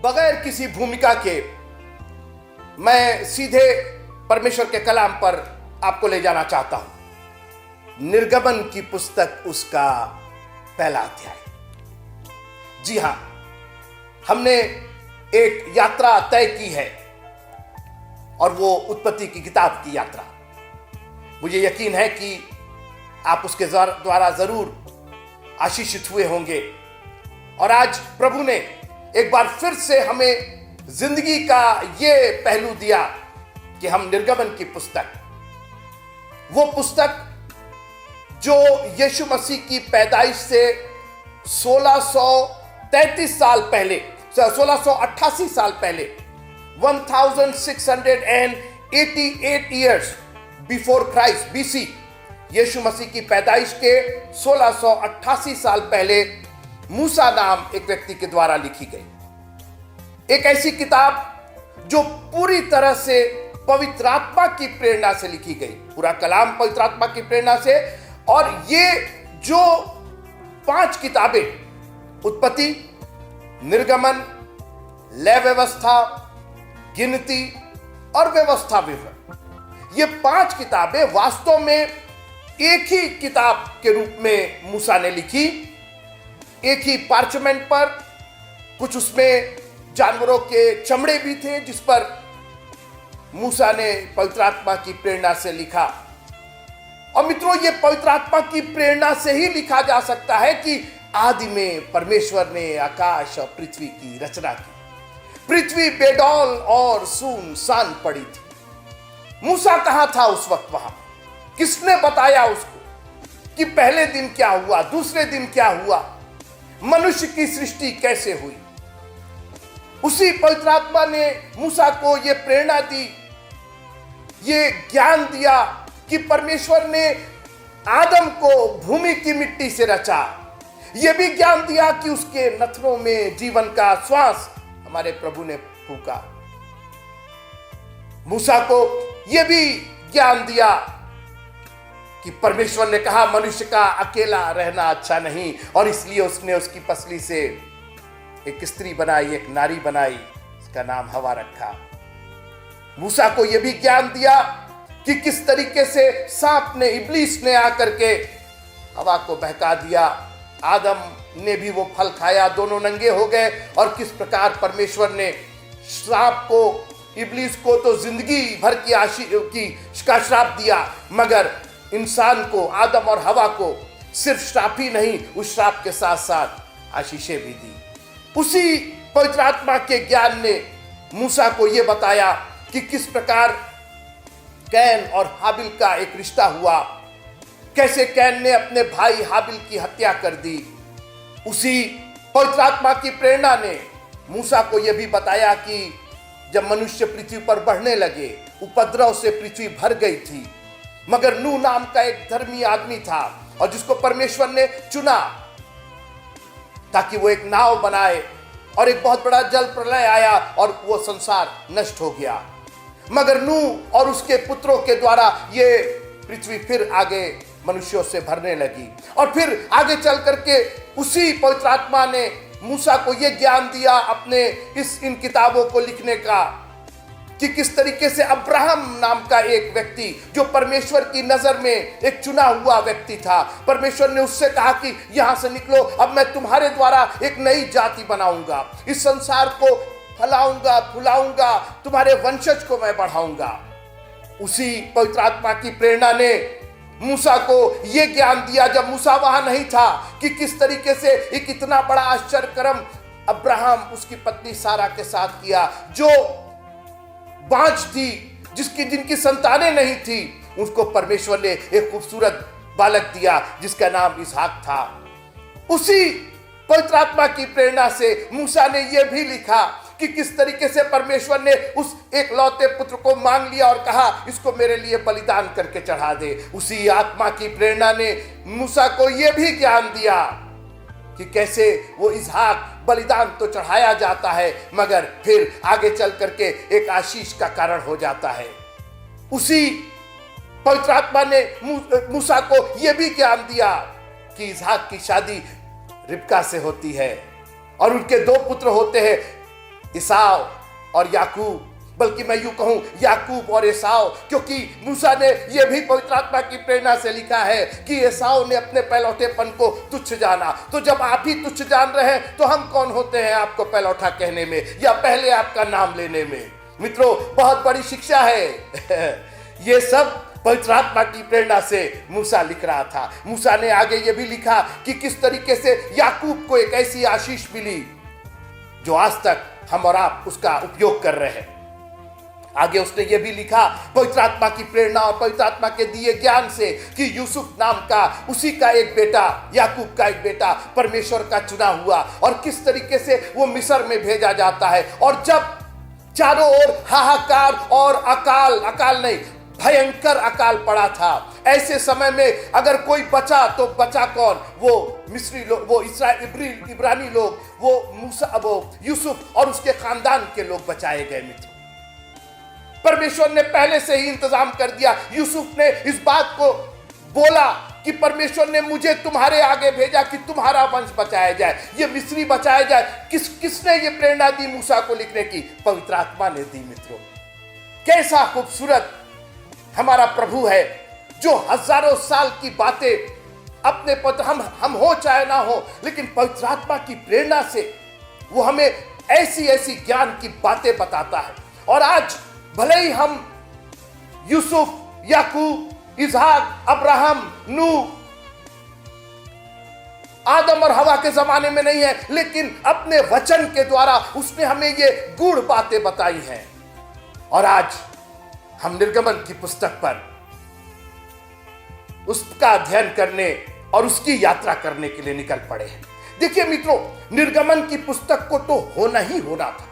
बगैर किसी भूमिका के मैं सीधे परमेश्वर के कलाम पर आपको ले जाना चाहता हूं। निर्गमन की पुस्तक, उसका पहला अध्याय। जी हां, हमने एक यात्रा तय की है और वो उत्पत्ति की किताब की यात्रा। मुझे यकीन है कि आप उसके द्वारा जरूर आशीषित हुए होंगे। और आज प्रभु ने एक बार फिर से हमें जिंदगी का ये पहलू दिया कि हम निर्गमन की पुस्तक, वो पुस्तक जो यीशु मसीह की पैदाइश से 1633 साल पहले, 1688 साल पहले, 1688 ईयर्स बिफोर क्राइस्ट, बीसी, यीशु मसीह की पैदाइश के 1688 साल पहले मूसा नाम एक व्यक्ति के द्वारा लिखी गई। एक ऐसी किताब जो पूरी तरह से पवित्र आत्मा की प्रेरणा से लिखी गई, पूरा कलाम पवित्र आत्मा की प्रेरणा से। और ये जो 5 किताबें, उत्पत्ति, निर्गमन, लय व्यवस्था, गिनती और व्यवस्था विवरण, ये 5 किताबें वास्तव में एक ही किताब के रूप में मूसा ने लिखी, एक ही पार्चमेंट पर। कुछ उसमें जानवरों के चमड़े भी थे जिस पर मूसा ने पवित्र आत्मा की प्रेरणा से लिखा। और मित्रों, ये पवित्र आत्मा की प्रेरणा से ही लिखा जा सकता है कि आदि में परमेश्वर ने आकाश और पृथ्वी की रचना की। पृथ्वी बेडौल और सुनसान पड़ी थी। मूसा कहां था उस वक्त? वहां किसने बताया उसको कि पहले दिन क्या हुआ, दूसरे दिन क्या हुआ, मनुष्य की सृष्टि कैसे हुई? उसी पवित्र आत्मा ने मूसा को यह प्रेरणा दी, ये ज्ञान दिया कि परमेश्वर ने आदम को भूमि की मिट्टी से रचा। यह भी ज्ञान दिया कि उसके नथनों में जीवन का श्वास हमारे प्रभु ने फूंका। मूसा को यह भी ज्ञान दिया कि परमेश्वर ने कहा मनुष्य का अकेला रहना अच्छा नहीं, और इसलिए उसने उसकी पसली से एक स्त्री बनाई, एक नारी बनाई, इसका नाम हवा रखा। मूसा को यह भी ज्ञान दिया कि किस तरीके से सांप ने, इब्लीस ने आकर के हवा को बहका दिया, आदम ने भी वो फल खाया, दोनों नंगे हो गए। और किस प्रकार परमेश्वर ने सांप को, इब्लीस को तो जिंदगी भर का श्राप दिया, मगर इंसान को, आदम और हवा को सिर्फ श्राप ही नहीं, उस श्राप के साथ साथ आशीषें भी दी। उसी पवित्र आत्मा के ज्ञान ने मूसा को यह बताया कि किस प्रकार कैन और हाबिल का एक रिश्ता हुआ, कैसे कैन ने अपने भाई हाबिल की हत्या कर दी। उसी पवित्र आत्मा की प्रेरणा ने मूसा को यह भी बताया कि जब मनुष्य पृथ्वी पर बढ़ने लगे, उपद्रव से पृथ्वी भर गई थी, मगर नूह नाम का एक धर्मी आदमी था और जिसको परमेश्वर ने चुना ताकि वो एक नाव बनाए, और एक बहुत बड़ा जल प्रलय आया और वो संसार नष्ट हो गया। मगर नूह और उसके पुत्रों के द्वारा ये पृथ्वी फिर आगे मनुष्यों से भरने लगी। और फिर आगे चल करके उसी पवित्र आत्मा ने मूसा को यह ज्ञान दिया अपने इन किताबों को लिखने का कि किस तरीके से अब्राहम नाम का एक व्यक्ति, जो परमेश्वर की नजर में एक चुना हुआ व्यक्ति था, परमेश्वर ने उससे कहा कि यहां से निकलो, अब मैं तुम्हारे द्वारा एक नई जाति बनाऊंगा, इस संसार को फैलाऊंगा, फुलाऊंगा, तुम्हारे वंशज को मैं बढ़ाऊंगा। उसी पवित्र आत्मा की प्रेरणा ने मूसा को यह ज्ञान दिया जब मूसा वहां नहीं था कि किस तरीके से एक इतना बड़ा आश्चर्य कर्म अब्राहम उसकी पत्नी सारा के साथ किया, जो बांझ थी, जिनकी संतानें नहीं थी, उसको परमेश्वर ने एक खूबसूरत बालक दिया जिसका नाम इसहाक था। उसी पवित्र आत्मा की प्रेरणा से मूसा ने यह भी लिखा कि किस तरीके से परमेश्वर ने उस एक लौते पुत्र को मांग लिया और कहा इसको मेरे लिए बलिदान करके चढ़ा दे। उसी आत्मा की प्रेरणा ने मूसा को यह भी ज्ञान दिया कि कैसे वो इसहाक बलिदान तो चढ़ाया जाता है, मगर फिर आगे चल करके एक आशीष का कारण हो जाता है। उसी पवित्र आत्मा ने मूसा को यह भी ज्ञान दिया कि इसहाक की शादी रिबका से होती है और उनके 2 पुत्र होते हैं, एसाव और याकूब, बल्कि मैं यूं कहूं याकूब और एसाव, क्योंकि मूसा ने यह भी पवित्र आत्मा की प्रेरणा से लिखा है कि एसाव ने अपने पहलौठेपन को तुच्छ जाना। तो जब आप ही तुच्छ जान रहे हैं तो हम कौन होते हैं आपको पहलौठा कहने में या पहले आपका नाम लेने में। मित्रों, बहुत बड़ी शिक्षा है। ये सब पवित्र आत्मा की प्रेरणा से मूसा लिख रहा था। मूसा ने आगे ये भी लिखा कि किस तरीके से याकूब को एक ऐसी आशीष मिली जो आज तक हम और आप उसका उपयोग कर रहे हैं। आगे उसने ये भी लिखा पवित्र आत्मा की प्रेरणा और पवित्र आत्मा के दिए ज्ञान से कि यूसुफ नाम का उसी का एक बेटा, याकूब का एक बेटा परमेश्वर का चुना हुआ, और किस तरीके से वो मिस्र में भेजा जाता है। और जब चारों ओर हाहाकार और अकाल नहीं, भयंकर अकाल पड़ा था, ऐसे समय में अगर कोई बचा तो बचा कौन? वो मिस्री लोग, वो इब्रानी लोग, वो मूसा, वो यूसुफ और उसके खानदान के लोग बचाए गए। मित्र, परमेश्वर ने पहले से ही इंतजाम कर दिया। यूसुफ ने इस बात को बोला कि परमेश्वर ने मुझे तुम्हारे आगे भेजा कि तुम्हारा वंश बचाया जाए, ये मिस्री बचाया जाए। किसने ये प्रेरणा दी मूसा को लिखने की? पवित्र आत्मा ने दी। मित्रों, कैसा खूबसूरत हमारा प्रभु है जो हजारों साल की बातें अपने पत्र हम हो चाहे ना हो, लेकिन पवित्र आत्मा की प्रेरणा से वो हमें ऐसी ऐसी ज्ञान की बातें बताता है। और आज भले ही हम यूसुफ, याकूब, इसहाक, अब्राहम, नूह, आदम और हवा के जमाने में नहीं है, लेकिन अपने वचन के द्वारा उसने हमें ये गूढ़ बातें बताई हैं। और आज हम निर्गमन की पुस्तक पर उसका अध्ययन करने और उसकी यात्रा करने के लिए निकल पड़े हैं। देखिए मित्रों, निर्गमन की पुस्तक को तो होना ही होना था,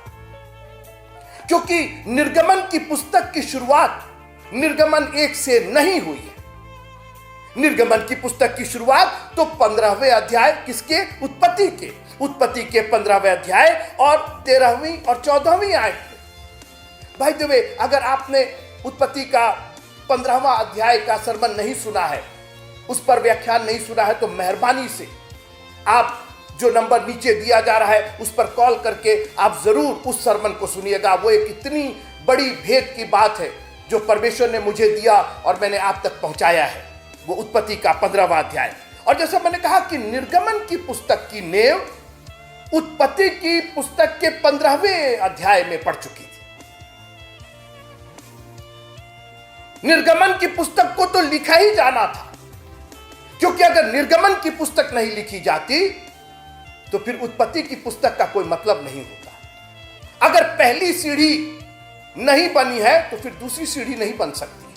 क्योंकि निर्गमन की पुस्तक की शुरुआत निर्गमन 1 से नहीं हुई है। निर्गमन की पुस्तक की शुरुआत तो 15वें अध्याय किसके? उत्पत्ति के 15वें अध्याय और 13वीं और 14वीं आयत में। भाई देवे, अगर आपने उत्पत्ति का 15वां अध्याय का सरमन नहीं सुना है, उस पर व्याख्यान नहीं सुना है, तो मेहरबानी से आप जो नंबर नीचे दिया जा रहा है उस पर कॉल करके आप जरूर उस सरमन को सुनिएगा। वो एक इतनी बड़ी भेद की बात है जो परमेश्वर ने मुझे दिया और मैंने आप तक पहुंचाया है। वो उत्पत्ति का 15वां अध्याय। और जैसा मैंने कहा कि निर्गमन की पुस्तक की नींव उत्पत्ति की पुस्तक के 15वें अध्याय में पड़ चुकी थी। निर्गमन की पुस्तक को तो लिखा ही जाना था, क्योंकि अगर निर्गमन की पुस्तक नहीं लिखी जाती तो फिर उत्पत्ति की पुस्तक का कोई मतलब नहीं होता। अगर पहली सीढ़ी नहीं बनी है तो फिर दूसरी सीढ़ी नहीं बन सकती,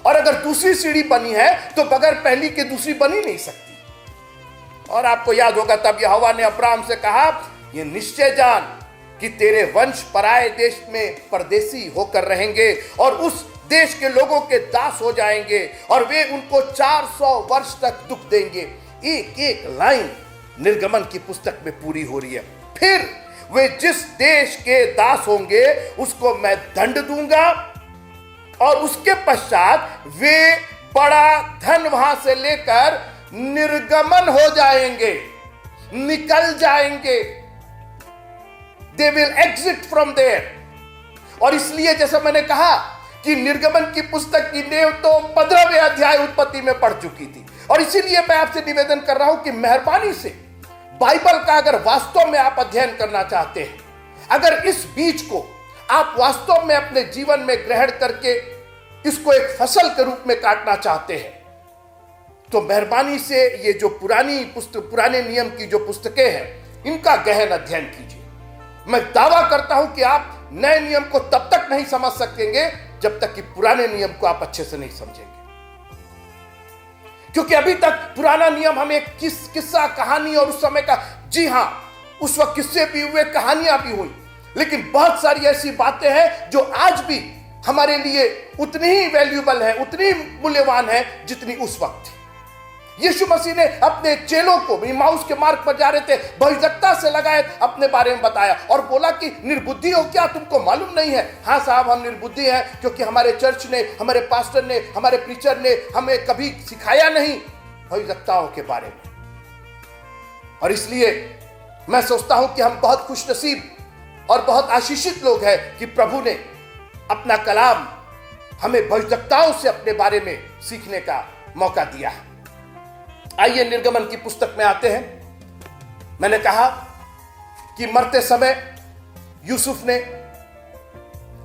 और अगर दूसरी सीढ़ी बनी है तो बगैर पहली के दूसरी बन ही नहीं सकती। और आपको याद होगा तब यहोवा ने अब्राहम से कहा, ये निश्चय जान कि तेरे वंश पराये देश में परदेसी होकर रहेंगे और उस देश के लोगों के दास हो जाएंगे और वे उनको 400 वर्ष तक दुख देंगे। एक एक लाइन निर्गमन की पुस्तक में पूरी हो रही है। फिर वे जिस देश के दास होंगे उसको मैं दंड दूंगा और उसके पश्चात वे बड़ा धन वहां से लेकर निर्गमन हो जाएंगे, निकल जाएंगे। They will exit from there. और इसलिए जैसा मैंने कहा कि निर्गमन की पुस्तक की नींव तो 15वें अध्याय उत्पत्ति में पड़ चुकी थी। और इसीलिए मैं आपसे निवेदन कर रहा हूं कि मेहरबानी से बाइबल का अगर वास्तव में आप अध्ययन करना चाहते हैं, अगर इस बीज को आप वास्तव में अपने जीवन में ग्रहण करके इसको एक फसल के रूप में काटना चाहते हैं, तो मेहरबानी से ये जो पुराने नियम की जो पुस्तकें हैं इनका गहन अध्ययन कीजिए। मैं दावा करता हूं कि आप नए नियम को तब तक नहीं समझ सकेंगे जब तक कि पुराने नियम को आप अच्छे से नहीं समझेंगे, क्योंकि अभी तक पुराना नियम हमें किस्सा कहानी और उस समय का, जी हां उस वक्त किस्से भी हुए, कहानियां भी हुई, लेकिन बहुत सारी ऐसी बातें हैं जो आज भी हमारे लिए उतनी ही वैल्यूएबल है, उतनी ही मूल्यवान है जितनी उस वक्त थी। यीशु मसीह ने अपने चेलों को इम्माउस के मार्ग पर जा रहे थे, भविष्यवक्ता से लगाए अपने बारे में बताया और बोला कि निर्बुद्धि हो क्या, तुमको मालूम नहीं है? हाँ साहब, हम निर्बुद्धि हैं क्योंकि हमारे चर्च ने, हमारे पास्टर ने, हमारे प्रीचर ने हमें कभी सिखाया नहीं भविष्यवक्ताओं के बारे में। और इसलिए मैं सोचता हूं कि हम बहुत खुशनसीब और बहुत आशीषित लोग हैं कि प्रभु ने अपना कलाम हमें भविष्यवक्ताओं से अपने बारे में सीखने का मौका दिया है। आइए निर्गमन की पुस्तक में आते हैं। मैंने कहा कि मरते समय यूसुफ ने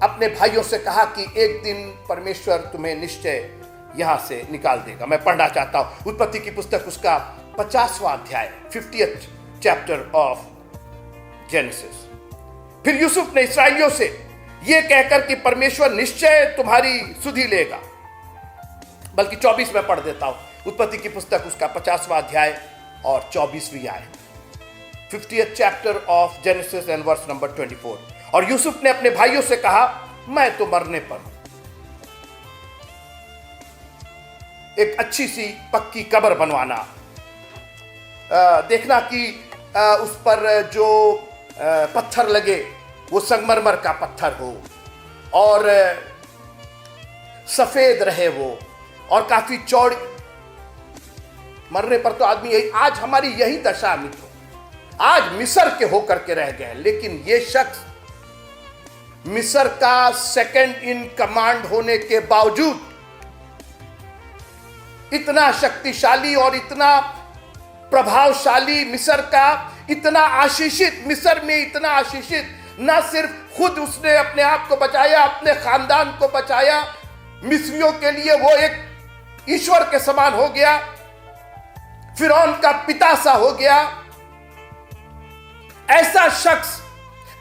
अपने भाइयों से कहा कि एक दिन परमेश्वर तुम्हें निश्चय यहां से निकाल देगा। मैं पढ़ना चाहता हूं उत्पत्ति की पुस्तक उसका 50वां अध्याय 50th चैप्टर ऑफ जेनेसिस। फिर यूसुफ ने इस्राएलियों से यह कहकर कि परमेश्वर निश्चय तुम्हारी सुधि लेगा, बल्कि 24 में पढ़ देता हूं उत्पत्ति की पुस्तक उसका 50वां अध्याय और 24वीं आयत, 50th chapter of Genesis and verse number 24। और यूसुफ ने अपने भाइयों से कहा, मैं तो मरने पर हूं, एक अच्छी सी पक्की कब्र बनवाना, देखना कि उस पर जो पत्थर लगे वो संगमरमर का पत्थर हो और सफेद रहे वो और काफी चौड़ी। मरने पर तो आदमी यही, आज हमारी यही दशा मित्रों, आज मिस्र के होकर के रह गए, लेकिन ये शख्स मिस्र का सेकंड इन कमांड होने के बावजूद इतना शक्तिशाली और इतना प्रभावशाली, मिस्र का इतना आशीषित, मिस्र में इतना आशीषित, न सिर्फ खुद उसने अपने आप को बचाया, अपने खानदान को बचाया, मिस्रियों के लिए वो एक ईश्वर के समान हो गया, फिरौन का पिता सा हो गया। ऐसा शख्स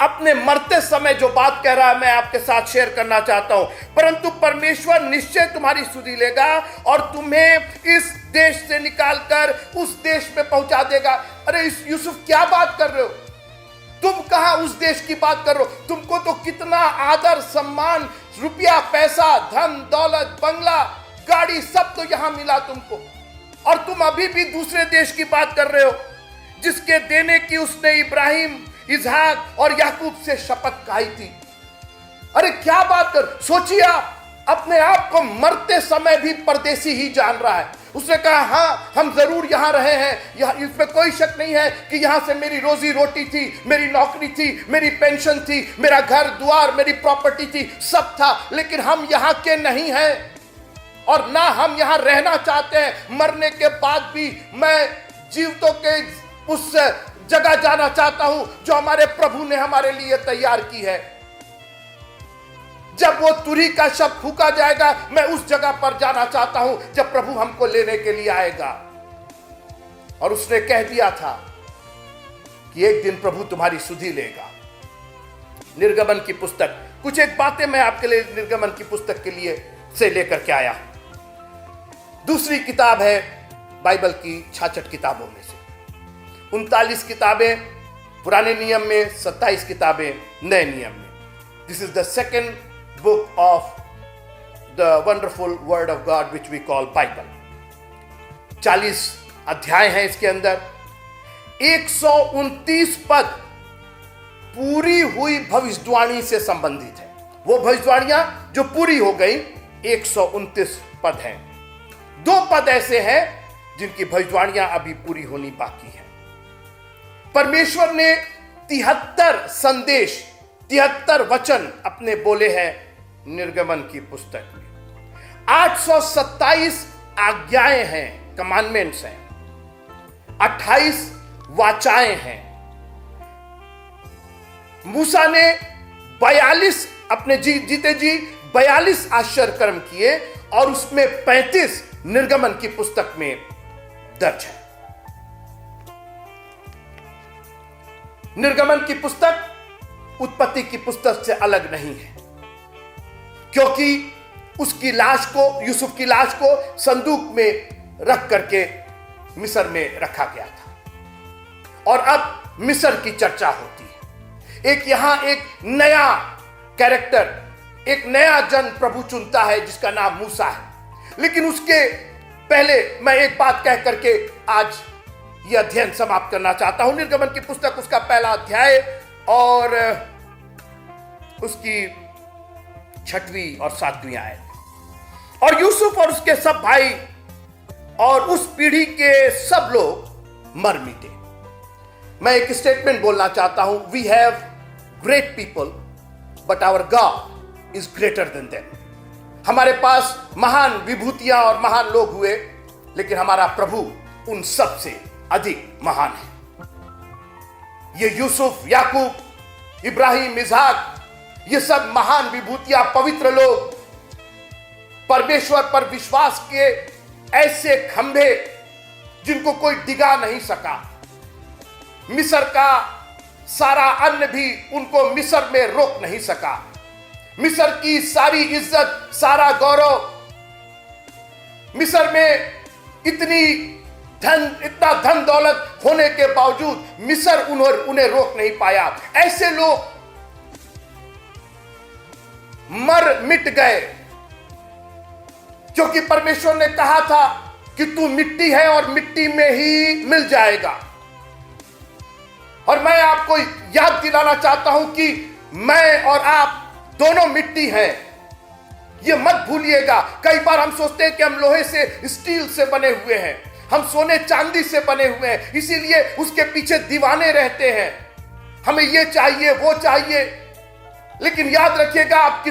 अपने मरते समय जो बात कह रहा है मैं आपके साथ शेयर करना चाहता हूं, परंतु परमेश्वर निश्चय तुम्हारी सुधि लेगा और तुम्हें इस देश से निकालकर उस देश में पहुंचा देगा। अरे इस यूसुफ क्या बात कर रहे हो, तुम कहां उस देश की बात कर रहे हो? तुमको तो कितना आदर सम्मान, रुपया पैसा, धन दौलत, बंगला, गाड़ी सब तो यहां मिला तुमको, और तुम अभी भी दूसरे देश की बात कर रहे हो जिसके देने की उसने इब्राहिम, इसहाक और याकूब से शपथ खाई थी। अरे क्या बात कर, सोचिए आप, अपने आप को मरते समय भी परदेसी ही जान रहा है। उसने कहा हाँ हम जरूर यहां रहे हैं, यहाँ इसमें कोई शक नहीं है कि यहां से मेरी रोजी रोटी थी, मेरी नौकरी थी, मेरी पेंशन थी, मेरा घर द्वार, मेरी प्रॉपर्टी थी, सब था, लेकिन हम यहां के नहीं हैं और ना हम यहां रहना चाहते हैं। मरने के बाद भी मैं जीवितों के उस जगह जाना चाहता हूं जो हमारे प्रभु ने हमारे लिए तैयार की है। जब वो तुरही का शब्द फूका जाएगा मैं उस जगह पर जाना चाहता हूं जब प्रभु हमको लेने के लिए आएगा। और उसने कह दिया था कि एक दिन प्रभु तुम्हारी सुधि लेगा। निर्गमन की पुस्तक, कुछ एक बातें मैं आपके लिए निर्गमन की पुस्तक के लिए से लेकर के आया। दूसरी किताब है बाइबल की 66 किताबों में से 39 किताबें पुराने नियम में, 27 किताबें नए नियम में। This is the second book of the wonderful word of God which we call Bible. 40 अध्याय हैं इसके अंदर, 129 पद पूरी हुई भविष्यवाणी से संबंधित है। वो भविष्यवाणियां जो पूरी हो गई 129 पद हैं। 2 पद ऐसे हैं जिनकी भविष्यवाणियां अभी पूरी होनी बाकी है। परमेश्वर ने 73 संदेश, 73 वचन अपने बोले हैं निर्गमन की पुस्तक में। 827 आज्ञाएं हैं, कमांडमेंट्स हैं, 28 वाचाएं हैं। मूसा ने 42 अपने जीते जी 42 आश्चर्य कर्म किए और उसमें 35 निर्गमन की पुस्तक में दर्ज है। निर्गमन की पुस्तक उत्पत्ति की पुस्तक से अलग नहीं है, क्योंकि उसकी लाश को, यूसुफ की लाश को संदूक में रख करके मिस्र में रखा गया था और अब मिस्र की चर्चा होती है। एक यहां एक नया कैरेक्टर, एक नया जन प्रभु चुनता है जिसका नाम मूसा है। लेकिन उसके पहले मैं एक बात कह करके आज यह अध्ययन समाप्त करना चाहता हूं। निर्गमन की पुस्तक उसका पहला अध्याय और उसकी 6वीं और 7वीं आयत। और यूसुफ और उसके सब भाई और उस पीढ़ी के सब लोग मर मिटे। मैं एक स्टेटमेंट बोलना चाहता हूं, we have great people, but our God is greater than them. हमारे पास महान विभूतियां और महान लोग हुए, लेकिन हमारा प्रभु उन सब से अधिक महान है। ये यूसुफ, याकूब, इब्राहिम, इसहाक, ये सब महान विभूतियां, पवित्र लोग, परमेश्वर पर विश्वास के ऐसे खंभे जिनको कोई डिगा नहीं सका। मिस्र का सारा अन्न भी उनको मिस्र में रोक नहीं सका। मिस्र की सारी इज्जत, सारा गौरव, मिस्र में इतना धन दौलत होने के बावजूद मिस्र उन्हें रोक नहीं पाया। ऐसे लोग मर मिट गए, क्योंकि परमेश्वर ने कहा था कि तू मिट्टी है और मिट्टी में ही मिल जाएगा। और मैं आपको याद दिलाना चाहता हूं कि मैं और आप दोनों मिट्टी हैं, ये मत भूलिएगा। कई बार हम सोचते हैं कि हम लोहे से, स्टील से बने हुए हैं, हम सोने चांदी से बने हुए हैं, इसीलिए उसके पीछे दीवाने रहते हैं, हमें ये चाहिए वो चाहिए। लेकिन याद रखिएगा, आप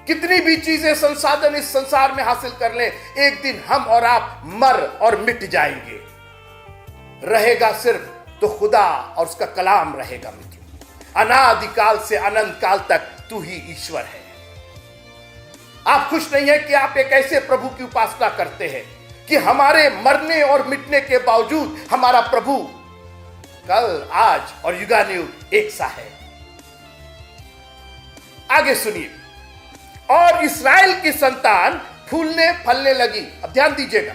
कितनी भी चीजें, संसाधन इस संसार में हासिल कर लें, एक दिन हम और आप मर और मिट जाएंगे। रहेगा सिर्फ तो खुदा और उसका कलाम रहेगा मित्र। अनादिकाल से अनंत काल तक तू ही ईश्वर है। आप खुश नहीं है कि आप एक ऐसे प्रभु की उपासना करते हैं कि हमारे मरने और मिटने के बावजूद हमारा प्रभु कल, आज और युगानुयुग एक सा है। आगे सुनिए। और इस्राएल की संतान फूलने फलने लगी। अब ध्यान दीजिएगा,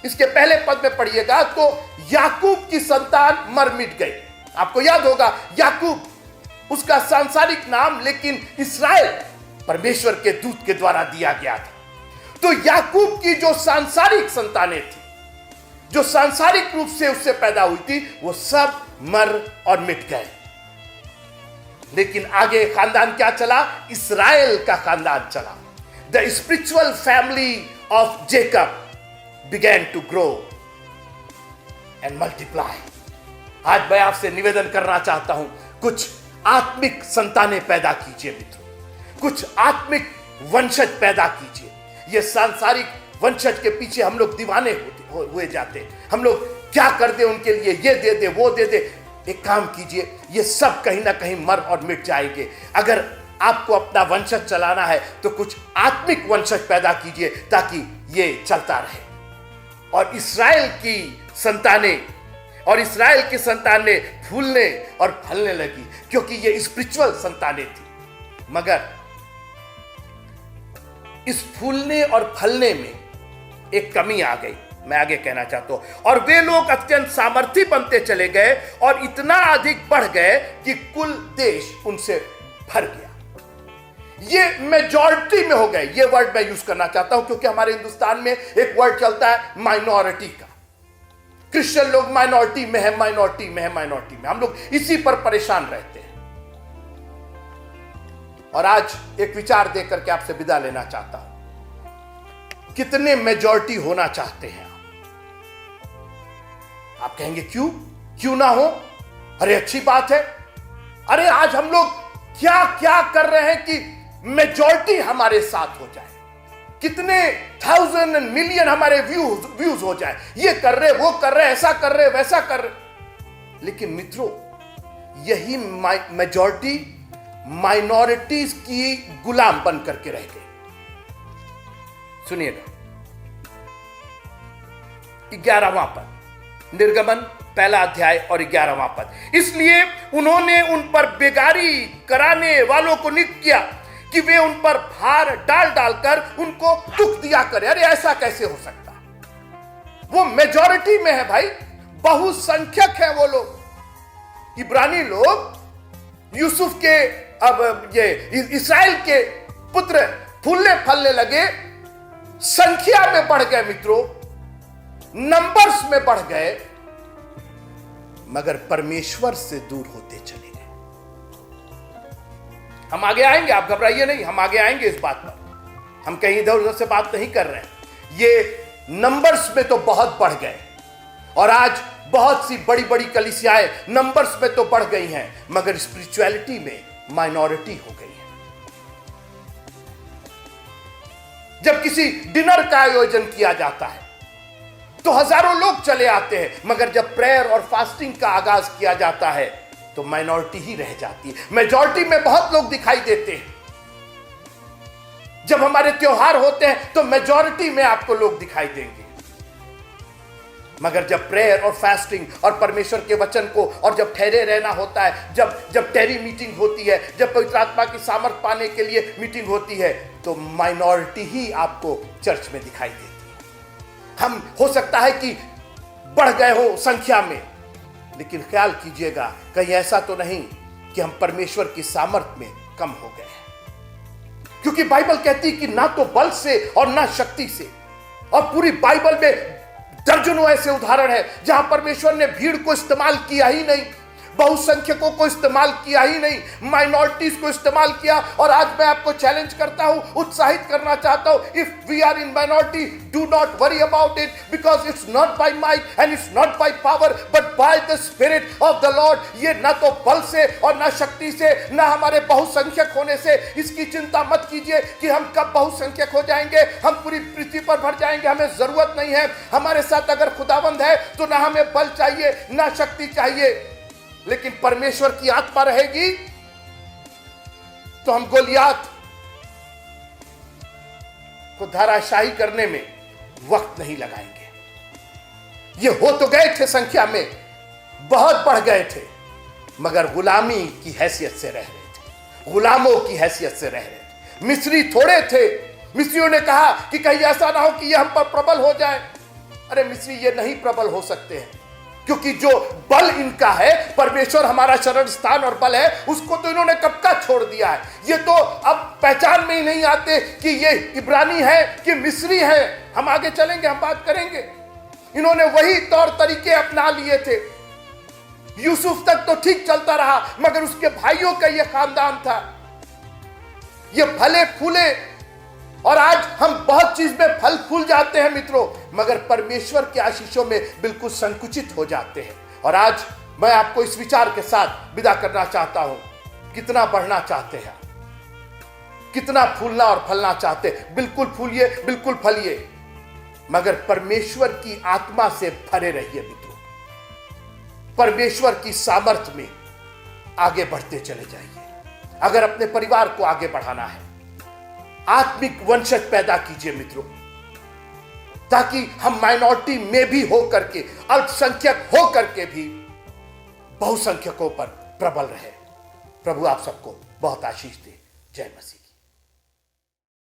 इसके पहले पद में पढ़िएगा तो याकूब की संतान मर मिट गई। आपको याद होगा, याकूब उसका सांसारिक नाम, लेकिन इस्राएल परमेश्वर के दूत के द्वारा दिया गया था। तो याकूब की जो सांसारिक संतानें थी, जो सांसारिक रूप से उससे पैदा हुई थी, वो सब मर और मिट गए। लेकिन आगे खानदान क्या चला? इस्राएल का खानदान चला। The spiritual family of Jacob began to grow and multiply. आज मैं आपसे निवेदन करना चाहता हूं, कुछ आत्मिक संतानें पैदा कीजिए मित्रों, कुछ आत्मिक वंशज पैदा कीजिए। ये सांसारिक वंशज के पीछे हम लोग दीवाने हुए जाते हैं। हम लोग क्या कर दे उनके लिए, ये दे दे वो दे दे। एक काम कीजिए, ये सब कहीं ना कहीं मर और मिट जाएंगे। अगर आपको अपना वंशज चलाना है तो कुछ आत्मिक वंशज पैदा कीजिए ताकि ये चलता रहे। और इस्राएल की संतानें फूलने और फलने लगी, क्योंकि ये स्पिरिचुअल संतानें थी। मगर इस फूलने और फलने में एक कमी आ गई, मैं आगे कहना चाहता हूं। और वे लोग अत्यंत सामर्थी बनते चले गए और इतना अधिक बढ़ गए कि कुल देश उनसे भर गया। ये मेजॉरिटी में हो गए। ये वर्ड मैं यूज करना चाहता हूं क्योंकि हमारे हिंदुस्तान में एक वर्ड चलता है माइनॉरिटी का। क्रिश्चियन लोग माइनॉरिटी में है, माइनॉरिटी में है, माइनॉरिटी में। हम लोग इसी पर परेशान रहते हैं। और आज एक विचार देकर के आपसे विदा लेना चाहता हूं। कितने मेजॉरिटी होना चाहते हैं आप कहेंगे क्यों ना हो? अरे अच्छी बात है। अरे आज हम लोग क्या क्या कर रहे हैं कि मेजॉरिटी हमारे साथ हो जाए, कितने थाउजेंड एंड मिलियन हमारे व्यूज हो जाए। ये कर रहे, वो कर रहे, ऐसा कर रहे, वैसा कर रहे। लेकिन मित्रों, यही मेजॉरिटी माइनॉरिटीज की गुलाम बन करके रह गई। सुनिएगा 11वां पद, निर्गमन 1 अध्याय और 11वां पद। इसलिए उन्होंने उन पर बेगारी कराने वालों को नियुक्त किया कि वे उन पर भार डाल डालकर उनको दुख दिया करें। अरे ऐसा कैसे हो सकता? वो मेजॉरिटी में है भाई, बहुसंख्यक है वो लोग। इब्रानी लोग यूसुफ के, अब ये इस्राएल के पुत्र फूलने फलने लगे, संख्या में बढ़ गए मित्रों, नंबर्स में बढ़ गए, मगर परमेश्वर से दूर होते चले गए। हम आगे आएंगे, आप घबराइए नहीं, हम आगे आएंगे इस बात पर। हम कहीं इधर उधर से बात नहीं कर रहे हैं। ये नंबर्स में तो बहुत बढ़ गए, और आज बहुत सी बड़ी बड़ी कलीसियाएं नंबर्स में तो बढ़ गई हैं, मगर स्पिरिचुअलिटी में माइनॉरिटी हो गई है। जब किसी डिनर का आयोजन किया जाता है तो हजारों लोग चले आते हैं, मगर जब प्रेयर और फास्टिंग का आगाज किया जाता है तो माइनॉरिटी ही रह जाती है। मेजॉरिटी में बहुत लोग दिखाई देते हैं। जब हमारे त्योहार होते हैं तो मेजॉरिटी में आपको लोग दिखाई देंगे, मगर जब प्रेयर और फास्टिंग और परमेश्वर के वचन को और जब ठहरे रहना होता है, जब टेरी मीटिंग होती है, जब पवित्र आत्मा की सामर्थ पाने के लिए मीटिंग होती है, तो माइनॉरिटी ही आपको चर्च में दिखाई देती है। हम हो सकता है कि बढ़ गए हो संख्या में, लेकिन ख्याल कीजिएगा कहीं ऐसा तो नहीं कि हम परमेश्वर की सामर्थ में कम हो गए हैं, क्योंकि बाइबल कहती है कि ना तो बल से और ना शक्ति से। और पूरी बाइबल में दर्जनों ऐसे उदाहरण है जहां परमेश्वर ने भीड़ को इस्तेमाल किया ही नहीं, बहुसंख्यकों को इस्तेमाल किया ही नहीं, माइनॉरिटीज को इस्तेमाल किया। और आज मैं आपको चैलेंज करता हूं, उत्साहित करना चाहता हूं, if we are in minority, do not worry about it, because it's not by might and it's not by power but by the spirit of the lord. ये ना तो बल से और ना शक्ति से, ना हमारे बहुसंख्यक होने से। इसकी चिंता मत कीजिए कि हम कब बहुसंख्यक हो जाएंगे, हम पूरी पृथ्वी पर भर जाएंगे, हमें जरूरत नहीं है। हमारे साथ अगर खुदावंद है तो ना हमें बल चाहिए ना शक्ति चाहिए, लेकिन परमेश्वर की आत्मा रहेगी तो हम गोलियात को धराशायी करने में वक्त नहीं लगाएंगे। ये हो तो गए थे संख्या में, बहुत बढ़ गए थे, मगर गुलामी की हैसियत से रह रहे थे, गुलामों की हैसियत से रह रहे थे। मिस्री थोड़े थे, मिस्रियों ने कहा कि कहीं ऐसा ना हो कि ये हम पर प्रबल हो जाए। अरे मिस्री ये नहीं प्रबल हो सकते हैं, क्योंकि जो बल इनका है, परमेश्वर हमारा शरण स्थान और बल है, उसको तो इन्होंने कब का छोड़ दिया है। ये तो अब पहचान में ही नहीं आते कि ये इब्रानी है कि मिस्री है। हम आगे चलेंगे, हम बात करेंगे। इन्होंने वही तौर तरीके अपना लिए थे। यूसुफ तक तो ठीक चलता रहा, मगर उसके भाइयों का ये खानदान था, ये फले फूले। और आज हम बहुत चीज में फल फूल जाते हैं मित्रों, मगर परमेश्वर के आशीषों में बिल्कुल संकुचित हो जाते हैं। और आज मैं आपको इस विचार के साथ विदा करना चाहता हूं, कितना बढ़ना चाहते हैं, कितना फूलना और फलना चाहते हैं, बिल्कुल फूलिए, बिल्कुल फलिए, मगर परमेश्वर की आत्मा से भरे रहिए मित्रों। परमेश्वर की सामर्थ में आगे बढ़ते चले जाइए। अगर अपने परिवार को आगे बढ़ाना है, आत्मिक वंशज पैदा कीजिए मित्रों, ताकि हम माइनॉरिटी में भी हो करके, अल्पसंख्यक हो करके भी बहुसंख्यकों पर प्रबल रहे। प्रभु आप सबको बहुत आशीष दे। जय मसीह।